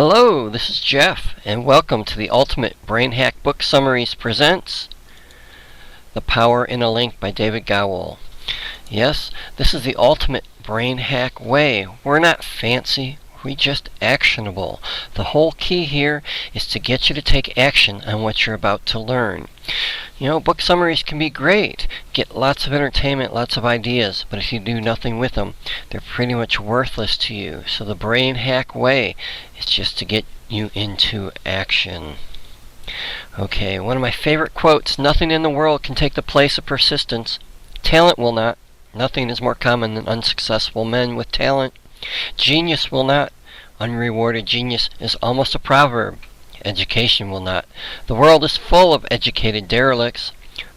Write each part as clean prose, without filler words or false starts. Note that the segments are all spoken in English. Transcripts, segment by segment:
Hello, this is Jeff, and welcome to the Ultimate Brain Hack Book Summaries presents The Power in a Link by David Gowell. Yes, this is the ultimate brain hack way. We're not fancy, we're just actionable. The whole key here is to get you to take action on what you're about to learn. Book summaries can be great. Get lots of entertainment, lots of ideas, but if you do nothing with them, they're pretty much worthless to you. So the brain hack way is just to get you into action. Okay, one of my favorite quotes: nothing in the world can take the place of persistence. Talent will not. Nothing is more common than unsuccessful men with talent. Genius will not. Unrewarded genius is almost a proverb. Education will not. The world is full of educated derelicts.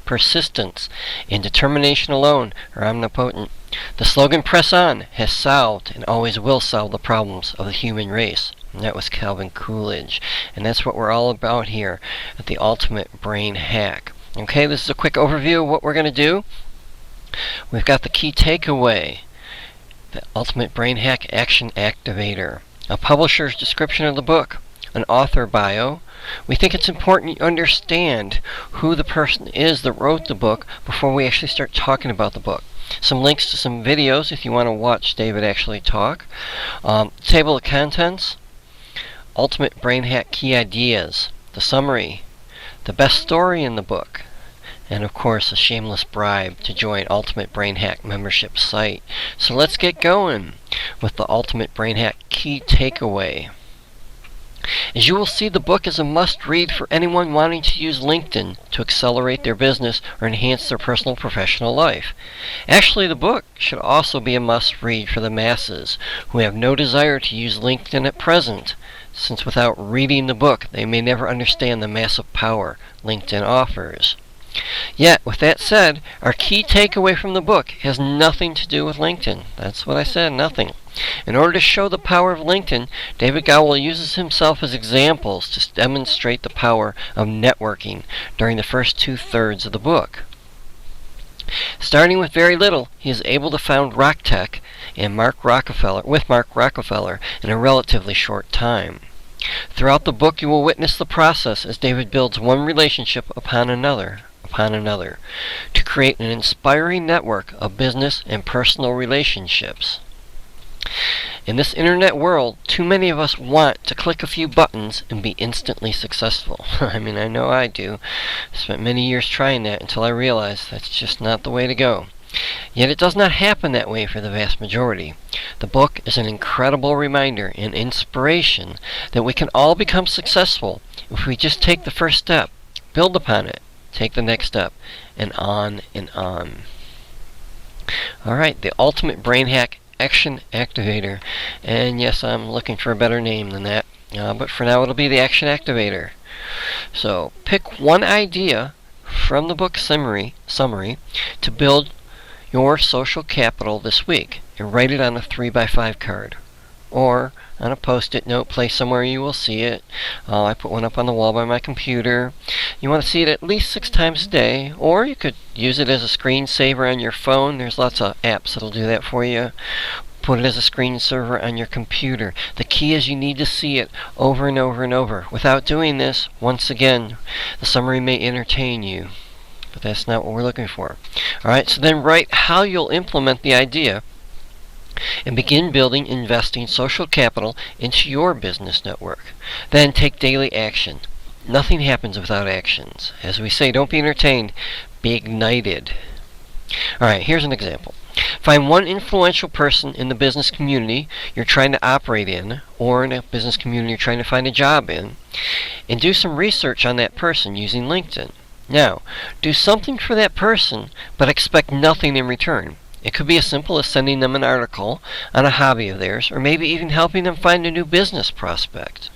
Persistence and determination alone are omnipotent. The slogan "Press On" has solved and always will solve the problems of the human race. And that was Calvin Coolidge. And that's what we're all about here at the Ultimate Brain Hack. Okay, this is a quick overview of what we're going to do. We've got the key takeaway, the Ultimate Brain Hack Action Activator, a publisher's description of the book, an author bio. We think it's important you understand who the person is that wrote the book before we actually start talking about the book. Some links to some videos if you want to watch David actually talk. Table of contents, Ultimate Brain Hack key ideas, the summary, the best story in the book, and of course a shameless bribe to join Ultimate Brain Hack membership site. So let's get going with the Ultimate Brain Hack key takeaway. As you will see, the book is a must-read for anyone wanting to use LinkedIn to accelerate their business or enhance their personal professional life. Actually, the book should also be a must-read for the masses who have no desire to use LinkedIn at present, since without reading the book, they may never understand the massive power LinkedIn offers. Yet, with that said, our key takeaway from the book has nothing to do with LinkedIn. That's what I said, nothing. In order to show the power of LinkedIn, David Gowell uses himself as examples to demonstrate the power of networking during the first 2/3 of the book. Starting with very little, he is able to found RockTech and Mark Rockefeller in a relatively short time. Throughout the book, you will witness the process as David builds one relationship upon another, to create an inspiring network of business and personal relationships. In this internet world, too many of us want to click a few buttons and be instantly successful. I know I do. I spent many years trying that until I realized that's just not the way to go. Yet it does not happen that way for the vast majority. The book is an incredible reminder and inspiration that we can all become successful if we just take the first step, build upon it, take the next step, and on and on. Alright, the Ultimate Brain Hack Action Activator. And yes, I'm looking for a better name than that, but for now it'll be the Action Activator. So pick one idea from the book summary to build your social capital this week and write it on a 3x5 card or on a post-it note, place somewhere you will see it. I put one up on the wall by my computer. You want to see it at least 6 times a day, or you could use it as a screensaver on your phone. There's lots of apps that'll do that for you. Put it as a screensaver on your computer. The key is you need to see it over and over and over. Without doing this, once again, the summary may entertain you, but that's not what we're looking for. Alright, so then write how you'll implement the idea and begin building investing social capital into your business network. Then take daily action. Nothing happens without actions. As we say, don't be entertained, be ignited. Alright, here's an example. Find one influential person in the business community you're trying to operate in, or in a business community you're trying to find a job in, and do some research on that person using LinkedIn. Now, do something for that person, but expect nothing in return. It could be as simple as sending them an article on a hobby of theirs, or maybe even helping them find a new business prospect.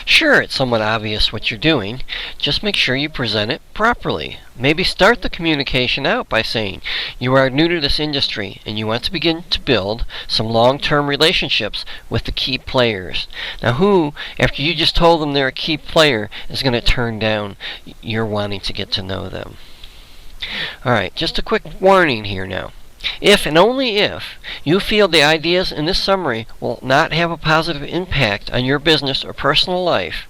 Sure, it's somewhat obvious what you're doing. Just make sure you present it properly. Maybe start the communication out by saying you are new to this industry and you want to begin to build some long-term relationships with the key players. Now who, after you just told them they're a key player, is going to turn down your wanting to get to know them? Alright, just a quick warning here now. If and only if you feel the ideas in this summary will not have a positive impact on your business or personal life.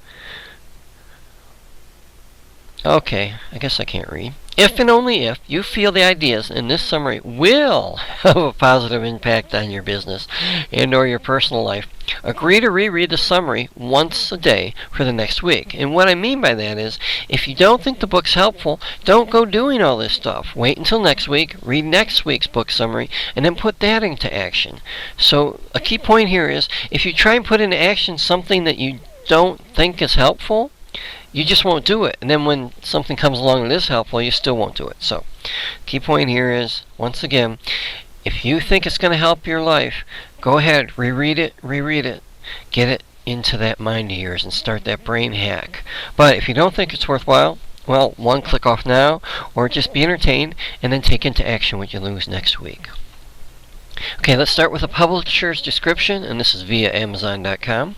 Okay, I guess I can't read. If and only if you feel the ideas in this summary will have a positive impact on your business and or your personal life, agree to reread the summary once a day for the next week. And what I mean by that is, if you don't think the book's helpful, don't go doing all this stuff. Wait until next week, read next week's book summary, and then put that into action. So a key point here is, if you try and put into action something that you don't think is helpful, you just won't do it. And then when something comes along that is helpful, you still won't do it. So, key point here is, once again, if you think it's going to help your life, go ahead, reread it, get it into that mind of yours and start that brain hack. But if you don't think it's worthwhile, well, one, click off now, or just be entertained and then take into action what you lose next week. Okay, let's start with a publisher's description, and this is via Amazon.com.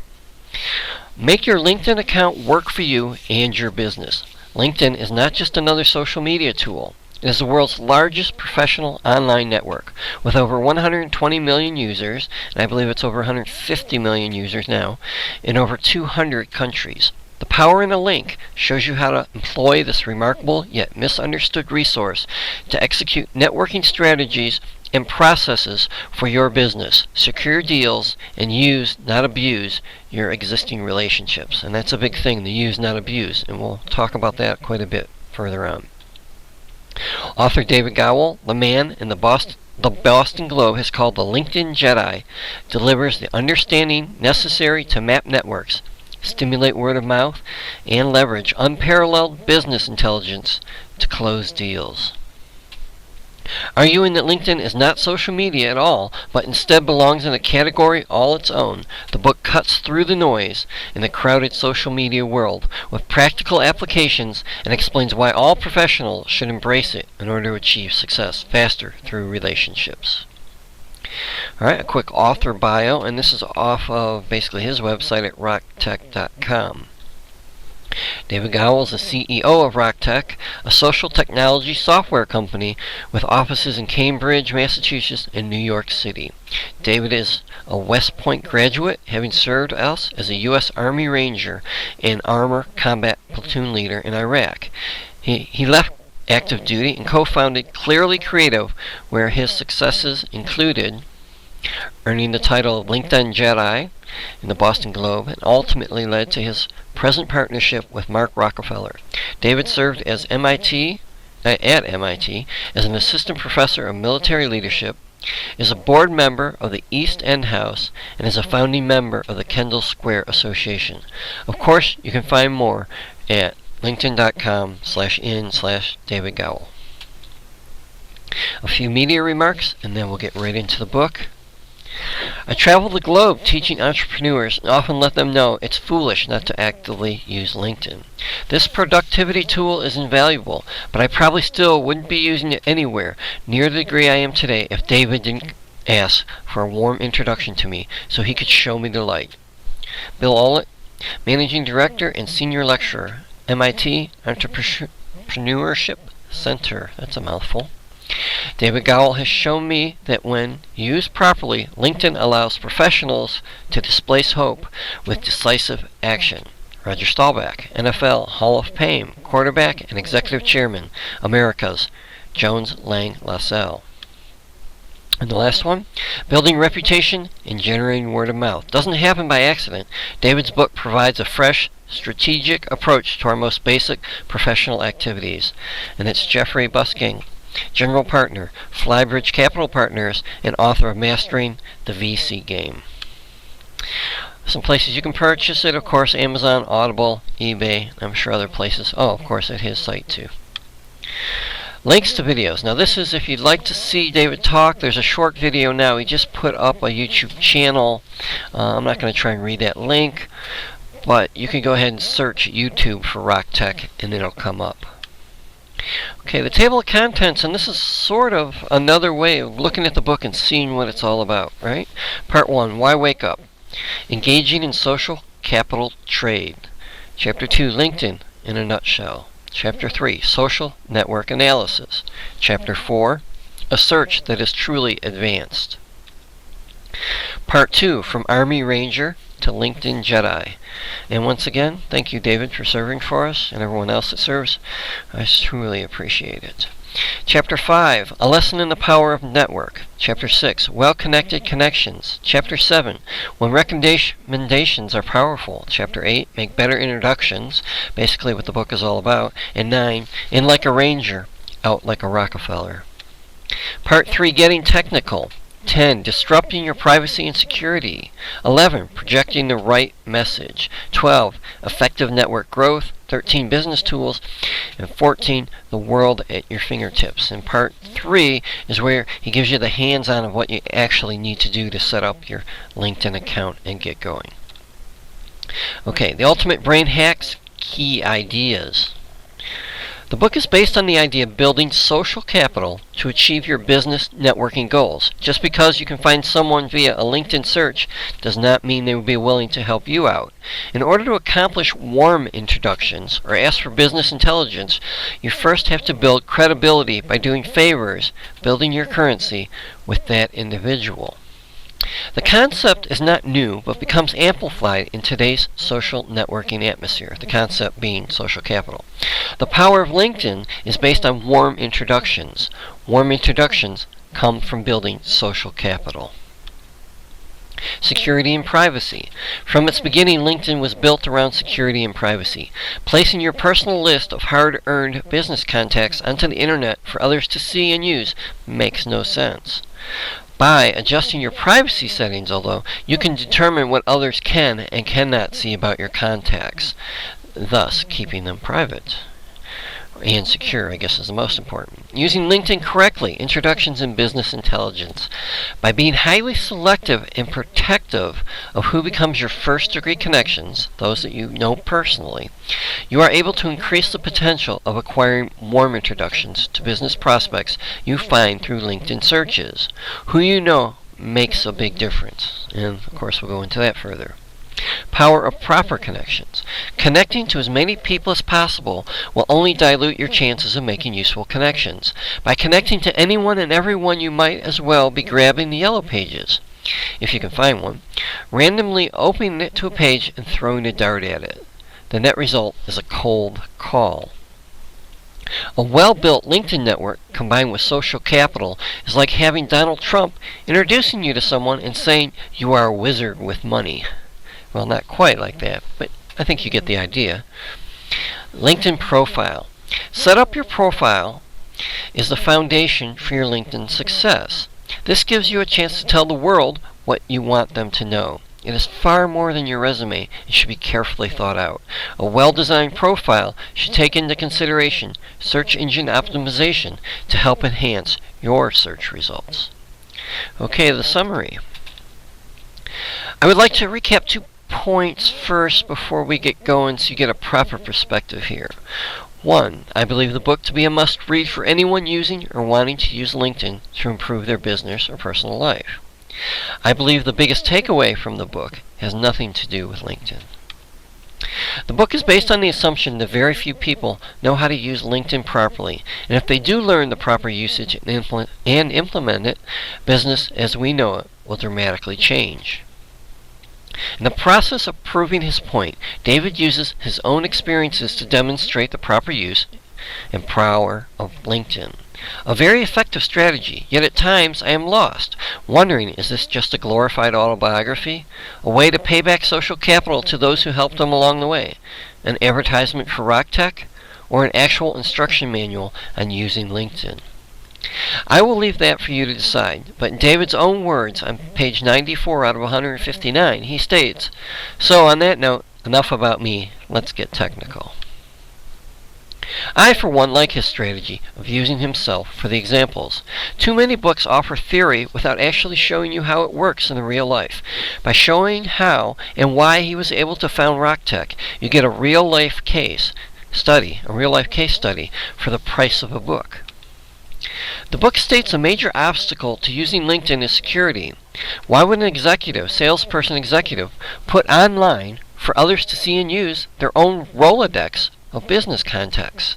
Make your LinkedIn account work for you and your business. LinkedIn is not just another social media tool. It is the world's largest professional online network with over 120 million users, and I believe it's over 150 million users now, in over 200 countries. The power in a link shows you how to employ this remarkable yet misunderstood resource to execute networking strategies and processes for your business, secure deals, and use, not abuse, your existing relationships. And that's a big thing, the use, not abuse, and we'll talk about that quite a bit further on. Author David Gowell, the man in the Boston Globe has called the LinkedIn Jedi, delivers the understanding necessary to map networks, stimulate word of mouth, and leverage unparalleled business intelligence to close deals. Arguing that LinkedIn is not social media at all, but instead belongs in a category all its own, the book cuts through the noise in the crowded social media world with practical applications and explains why all professionals should embrace it in order to achieve success faster through relationships. Alright, a quick author bio, and this is off of basically his website at rocktech.com. David Gowell is the CEO of RockTech, a social technology software company with offices in Cambridge, Massachusetts, and New York City. David is a West Point graduate, having served us as a U.S. Army Ranger and Armor Combat Platoon Leader in Iraq. He left active duty and co-founded Clearly Creative, where his successes included earning the title of LinkedIn Jedi in the Boston Globe, and ultimately led to his present partnership with Mark Rockefeller. David served at MIT as an assistant professor of military leadership, is a board member of the East End House, and is a founding member of the Kendall Square Association. Of course, you can find more at linkedin.com/in/David Gowell. A few media remarks, and then we'll get right into the book. I travel the globe teaching entrepreneurs and often let them know it's foolish not to actively use LinkedIn. This productivity tool is invaluable, but I probably still wouldn't be using it anywhere near the degree I am today if David didn't ask for a warm introduction to me so he could show me the light. Bill Ollett, Managing Director and Senior Lecturer, MIT Entrepreneurship Center. That's a mouthful. David Gowell has shown me that when used properly, LinkedIn allows professionals to displace hope with decisive action. Roger Staubach, NFL Hall of Fame quarterback and executive chairman, America's Jones Lang LaSalle. And the last one, building reputation and generating word of mouth. Doesn't happen by accident. David's book provides a fresh, strategic approach to our most basic professional activities. And it's Jeffrey Busking, General Partner, Flybridge Capital Partners, and author of Mastering the VC Game. Some places you can purchase it, of course, Amazon, Audible, eBay, I'm sure other places. Oh, of course, at his site too. Links to videos. Now this is if you'd like to see David talk. There's a short video now. He just put up a YouTube channel. I'm not going to try and read that link, but you can go ahead and search YouTube for RockTech and it'll come up. Okay, the table of contents, and this is sort of another way of looking at the book and seeing what it's all about, right? Part 1, Why Wake Up? Engaging in Social Capital Trade. Chapter 2, LinkedIn in a Nutshell. Chapter 3, Social Network Analysis. Chapter 4, a search that is truly advanced. Part 2, From Army Ranger to LinkedIn Jedi. And once again, thank you, David, for serving for us, and everyone else that serves. I truly appreciate it. Chapter 5, A Lesson in the Power of Network. Chapter 6, Well-Connected Connections. Chapter 7, When Recommendations Are Powerful. Chapter 8, Make Better Introductions, basically what the book is all about. And 9, In Like a Ranger, Out Like a Rockefeller. Part 3, Getting Technical. 10. Disrupting your privacy and security. 11. Projecting the right message. 12. Effective network growth. 13. Business tools. And 14. The world at your fingertips. And part 3 is where he gives you the hands-on of what you actually need to do to set up your LinkedIn account and get going. Okay, the Ultimate Brain Hacks, Key Ideas. The book is based on the idea of building social capital to achieve your business networking goals. Just because you can find someone via a LinkedIn search does not mean they will be willing to help you out. In order to accomplish warm introductions or ask for business intelligence, you first have to build credibility by doing favors, building your currency with that individual. The concept is not new, but becomes amplified in today's social networking atmosphere, the concept being social capital. The power of LinkedIn is based on warm introductions. Warm introductions come from building social capital. Security and privacy. From its beginning, LinkedIn was built around security and privacy. Placing your personal list of hard-earned business contacts onto the internet for others to see and use makes no sense. By adjusting your privacy settings, although, you can determine what others can and cannot see about your contacts, thus keeping them private. And secure, I guess, is the most important. Using LinkedIn correctly, introductions and business intelligence. By being highly selective and protective of who becomes your first-degree connections, those that you know personally, you are able to increase the potential of acquiring warm introductions to business prospects you find through LinkedIn searches. Who you know makes a big difference, and of course we'll go into that further. Power of proper connections. Connecting to as many people as possible will only dilute your chances of making useful connections. By connecting to anyone and everyone, you might as well be grabbing the yellow pages, if you can find one, randomly opening it to a page and throwing a dart at it. The net result is a cold call. A well-built LinkedIn network combined with social capital is like having Donald Trump introducing you to someone and saying you are a wizard with money. Well, not quite like that, but I think you get the idea. LinkedIn profile. Set up your profile is the foundation for your LinkedIn success. This gives you a chance to tell the world what you want them to know. It is far more than your resume. It should be carefully thought out. A well-designed profile should take into consideration search engine optimization to help enhance your search results. Okay, the summary. I would like to recap 2 points first before we get going so you get a proper perspective here. 1. I believe the book to be a must-read for anyone using or wanting to use LinkedIn to improve their business or personal life. I believe the biggest takeaway from the book has nothing to do with LinkedIn. The book is based on the assumption that very few people know how to use LinkedIn properly, and if they do learn the proper usage and implement it, business as we know it will dramatically change. In the process of proving his point, David uses his own experiences to demonstrate the proper use and power of LinkedIn. A very effective strategy, yet at times I am lost, wondering, is this just a glorified autobiography? A way to pay back social capital to those who helped him along the way? An advertisement for Rock Tech? Or an actual instruction manual on using LinkedIn? I will leave that for you to decide, but in David's own words on page 94 out of 159, he states, "So on that note, enough about me, let's get technical." I, for one, like his strategy of using himself for the examples. Too many books offer theory without actually showing you how it works in the real life. By showing how and why he was able to found Rock Tech, you get a real-life case study for the price of a book. The book states a major obstacle to using LinkedIn is security. Why would an salesperson executive, put online for others to see and use their own Rolodex of business contacts?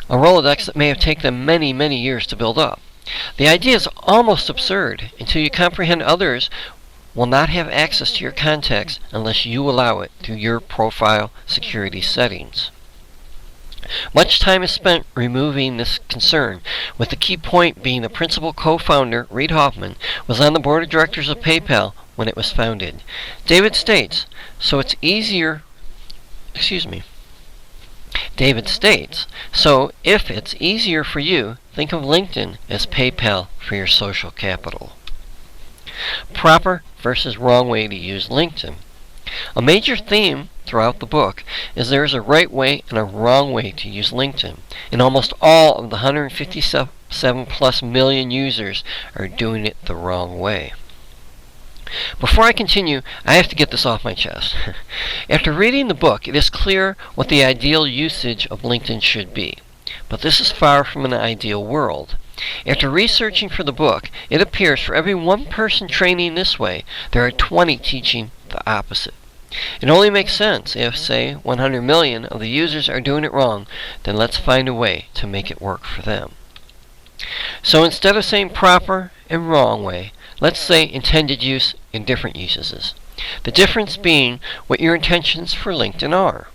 A Rolodex that may have taken them many, many years to build up. The idea is almost absurd until you comprehend others will not have access to your contacts unless you allow it through your profile security settings. Much time is spent removing this concern, with the key point being the principal co-founder, Reid Hoffman, was on the board of directors of PayPal when it was founded. David states, so if it's easier for you, think of LinkedIn as PayPal for your social capital. Proper versus wrong way to use LinkedIn. A major theme throughout the book is there is a right way and a wrong way to use LinkedIn, and almost all of the 157 plus million users are doing it the wrong way. Before I continue, I have to get this off my chest. After reading the book, it is clear what the ideal usage of LinkedIn should be, but this is far from an ideal world. After researching for the book, it appears for every one person training this way, there are 20 teaching the opposite. It only makes sense if, say, 100 million of the users are doing it wrong, then let's find a way to make it work for them. So instead of saying proper and wrong way, let's say intended use and different uses. The difference being what your intentions for LinkedIn are.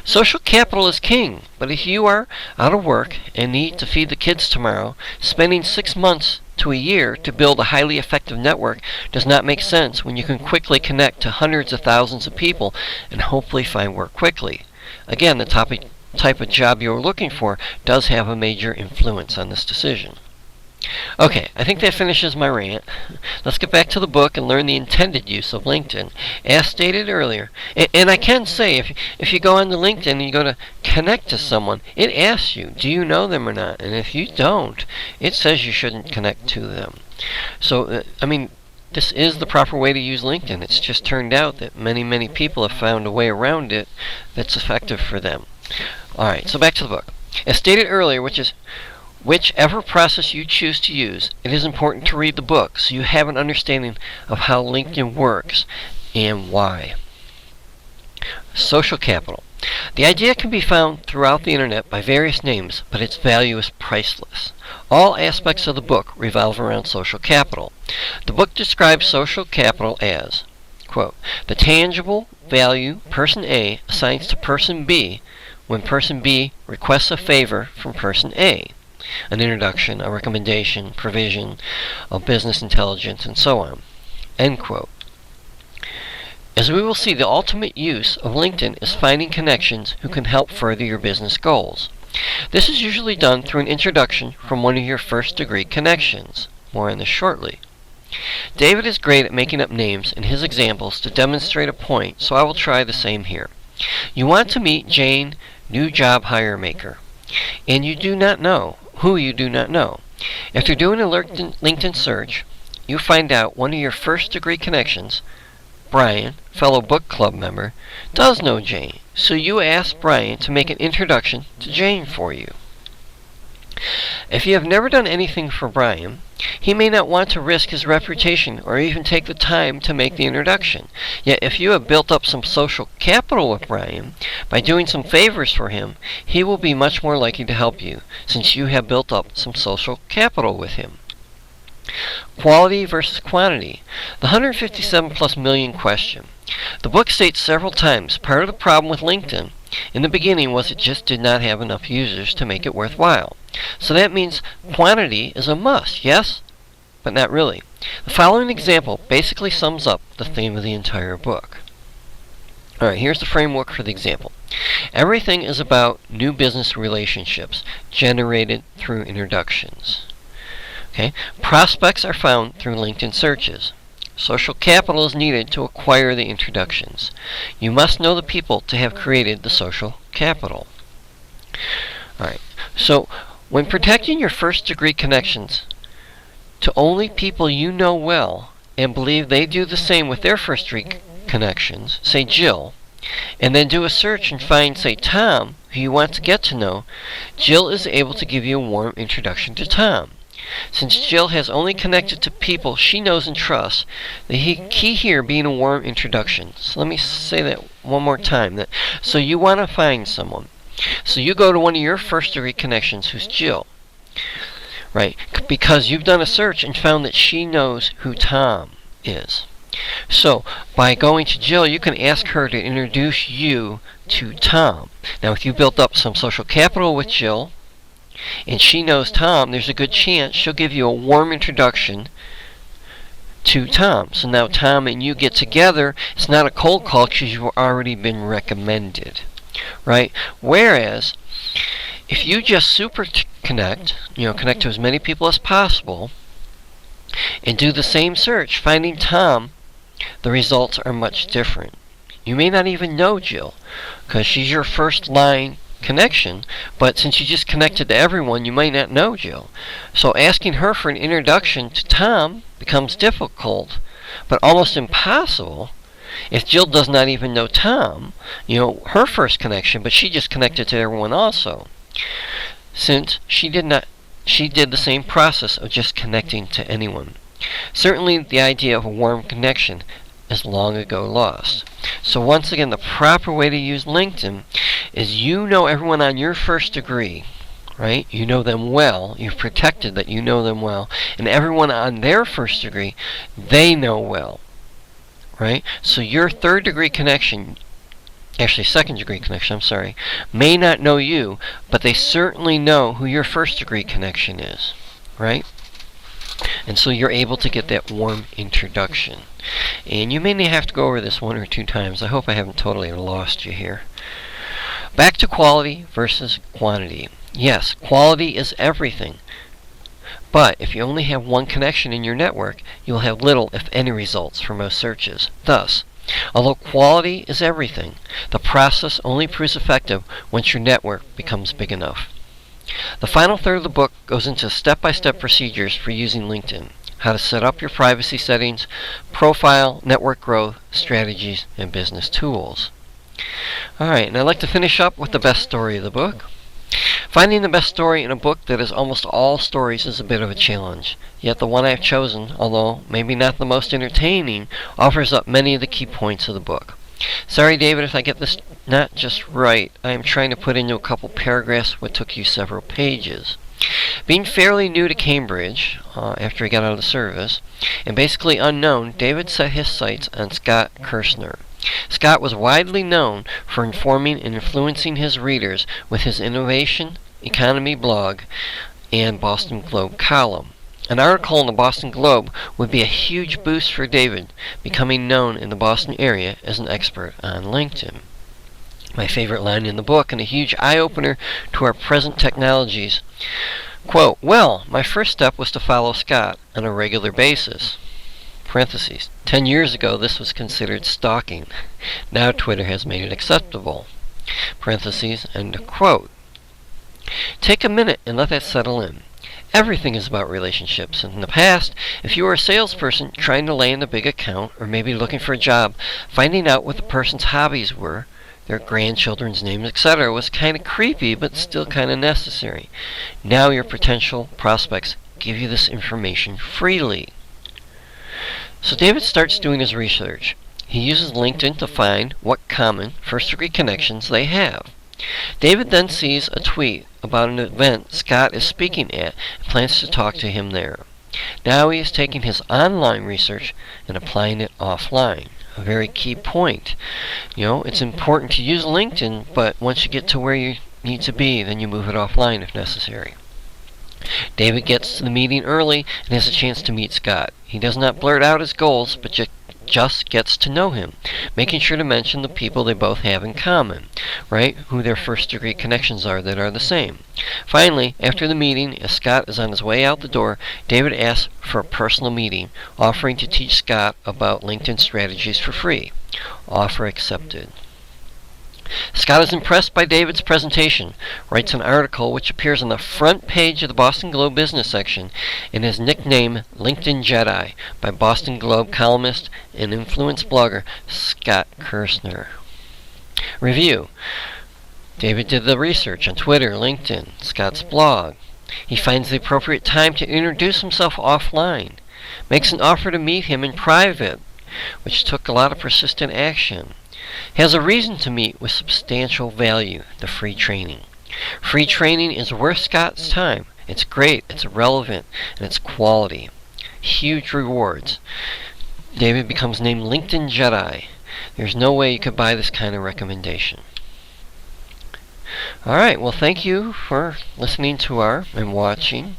Social capital is king, but if you are out of work and need to feed the kids tomorrow, spending 6 months to a year to build a highly effective network does not make sense when you can quickly connect to hundreds of thousands of people and hopefully find work quickly. Again, the type of job you're looking for does have a major influence on this decision. Okay, I think that finishes my rant. Let's get back to the book and learn the intended use of LinkedIn, as stated earlier. And I can say, if you go on to LinkedIn and you go to connect to someone, it asks you, do you know them or not? And if you don't, it says you shouldn't connect to them. So, this is the proper way to use LinkedIn. It's just turned out that many people have found a way around it that's effective for them. Alright, so back to the book. As stated earlier, whichever process you choose to use, it is important to read the book so you have an understanding of how LinkedIn works and why. Social capital. The idea can be found throughout the internet by various names, but its value is priceless. All aspects of the book revolve around social capital. The book describes social capital as, quote, the tangible value person A assigns to person B when person B requests a favor from person A. An introduction, a recommendation, provision of business intelligence, and so on. End quote. As we will see, the ultimate use of LinkedIn is finding connections who can help further your business goals. This is usually done through an introduction from one of your first-degree connections. More on this shortly. David is great at making up names in his examples to demonstrate a point, so I will try the same here. You want to meet Jane, new job hire maker, and you do not know who you do not know. After doing a LinkedIn search, you find out one of your first-degree connections, Brian, fellow book club member, does know Jane, so you ask Brian to make an introduction to Jane for you. If you have never done anything for Brian, he may not want to risk his reputation or even take the time to make the introduction. Yet if you have built up some social capital with Brian by doing some favors for him, he will be much more likely to help you, since you have built up some social capital with him. Quality versus quantity. The 157 plus million question. The book states several times part of the problem with LinkedIn in the beginning was it just did not have enough users to make it worthwhile. So that means quantity is a must, yes? But not really. The following example basically sums up the theme of the entire book. Alright, here's the framework for the example. Everything is about new business relationships generated through introductions. Okay? Prospects are found through LinkedIn searches. Social capital is needed to acquire the introductions. You must know the people to have created the social capital. Alright, so when protecting your first-degree connections to only people you know well and believe they do the same with their first-degree connections, say Jill, and then do a search and find, say, Tom, who you want to get to know, Jill is able to give you a warm introduction to Tom. Since Jill has only connected to people she knows and trusts, the key here being a warm introduction. So let me say that one more time. So you want to find someone. So you go to one of your first-degree connections who's Jill. right? Because you've done a search and found that she knows who Tom is. So, by going to Jill, you can ask her to introduce you to Tom. Now, if you built up some social capital with Jill, and she knows Tom, there's a good chance she'll give you a warm introduction to Tom. So now Tom and you get together. It's not a cold call because you've already been recommended, right? Whereas, if you just super connect, connect to as many people as possible, and do the same search, finding Tom, the results are much different. You may not even know Jill, because she's your first line connection, but since you just connected to everyone, you might not know Jill. So asking her for an introduction to Tom becomes difficult, but almost impossible if Jill does not even know Tom, her first connection, but she just connected to everyone also. Since she did the same process of just connecting to anyone. Certainly the idea of a warm connection is long ago lost. So once again, the proper way to use LinkedIn is you know everyone on your first degree, right? You know them well. You've protected that you know them well. And everyone on their first degree, they know well, right? So your third degree connection, actually second degree connection, I'm sorry, may not know you, but they certainly know who your first degree connection is, right? And so you're able to get that warm introduction. And you may have to go over this one or two times. I hope I haven't totally lost you here. Back to quality versus quantity. Yes, quality is everything. But if you only have one connection in your network, you'll have little, if any, results for most searches. Thus, although quality is everything, the process only proves effective once your network becomes big enough. The final third of the book goes into step-by-step procedures for using LinkedIn, how to set up your privacy settings, profile, network growth, strategies, and business tools. Alright, and I'd like to finish up with the best story of the book. Finding the best story in a book that is almost all stories is a bit of a challenge. Yet the one I've chosen, although maybe not the most entertaining, offers up many of the key points of the book. Sorry, David, if I get this not just right. I am trying to put into a couple paragraphs what took you several pages. Being fairly new to Cambridge, after he got out of the service, and basically unknown, David set his sights on Scott Kirshner. Scott was widely known for informing and influencing his readers with his innovation, economy blog, and Boston Globe column. An article in the Boston Globe would be a huge boost for David, becoming known in the Boston area as an expert on LinkedIn. My favorite line in the book, and a huge eye-opener to our present technologies. Quote, well, my first step was to follow Scott on a regular basis. Parentheses. 10 years ago, this was considered stalking. Now Twitter has made it acceptable. Parentheses, end of quote. Take a minute and let that settle in. Everything is about relationships. In the past, if you were a salesperson trying to land a big account, or maybe looking for a job, finding out what the person's hobbies were, their grandchildren's names, etc., was kind of creepy, but still kind of necessary. Now your potential prospects give you this information freely. So David starts doing his research. He uses LinkedIn to find what common first-degree connections they have. David then sees a tweet about an event Scott is speaking at and plans to talk to him there. Now he is taking his online research and applying it offline. A very key point. It's important to use LinkedIn, but once you get to where you need to be, then you move it offline if necessary. David gets to the meeting early and has a chance to meet Scott. He does not blurt out his goals, but just gets to know him, making sure to mention the people they both have in common, right? Who their first degree connections are that are the same. Finally, after the meeting, as Scott is on his way out the door, David asks for a personal meeting, offering to teach Scott about LinkedIn strategies for free. Offer accepted. Scott is impressed by David's presentation, writes an article which appears on the front page of the Boston Globe business section, and is nicknamed LinkedIn Jedi by Boston Globe columnist and influence blogger Scott Kirshner. Review. David did the research on Twitter, LinkedIn, Scott's blog. He finds the appropriate time to introduce himself offline, makes an offer to meet him in private, which took a lot of persistent action. Has a reason to meet with substantial value, the free training. Free training is worth Scott's time, It's great, it's relevant, and it's quality. Huge rewards. David becomes named LinkedIn Jedi. There's no way you could buy this kind of recommendation. Alright, well, thank you for listening to and watching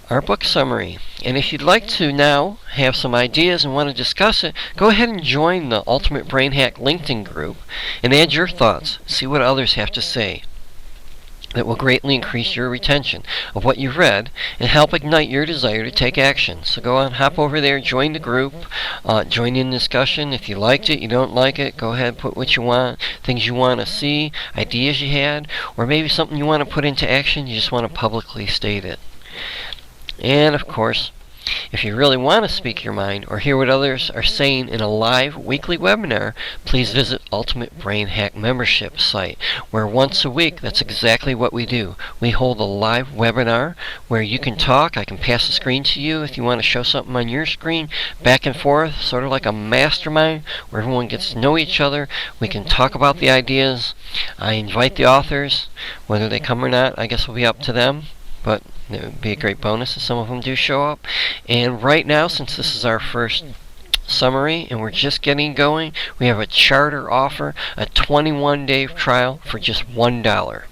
our book summary. And if you'd like to now have some ideas and want to discuss it, go ahead and join the Ultimate Brain Hack LinkedIn group and add your thoughts. See what others have to say. That will greatly increase your retention of what you've read and help ignite your desire to take action. So go on, hop over there, join the group, join in the discussion. If you liked it, you don't like it, go ahead, put what you want, things you want to see, ideas you had, or maybe something you want to put into action, you just want to publicly state it. And of course, if you really want to speak your mind or hear what others are saying in a live weekly webinar, please visit Ultimate Brain Hack membership site, where once a week, that's exactly what we do. We hold a live webinar where you can talk. I can pass the screen to you if you want to show something on your screen, back and forth, sort of like a mastermind where everyone gets to know each other. We can talk about the ideas. I invite the authors. Whether they come or not, I guess will be up to them. But it would be a great bonus if some of them do show up. And right now, since this is our first summary and we're just getting going, we have a charter offer, a 21-day trial for just $1.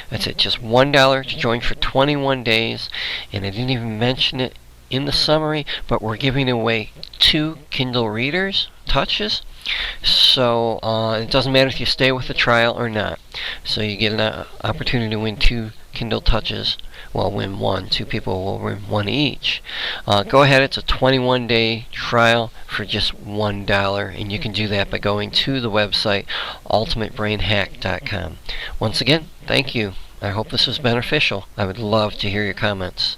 That's it, just $1 to join for 21 days. And I didn't even mention it in the summary, but we're giving away 2 Kindle readers, touches. So it doesn't matter if you stay with the trial or not. So you get an opportunity to win 2 Kindle touches. Well, win 1. 2 people will win 1 each. Go ahead, it's a 21-day trial for just $1, and you can do that by going to the website ultimatebrainhack.com. Once again, thank you. I hope this was beneficial. I would love to hear your comments.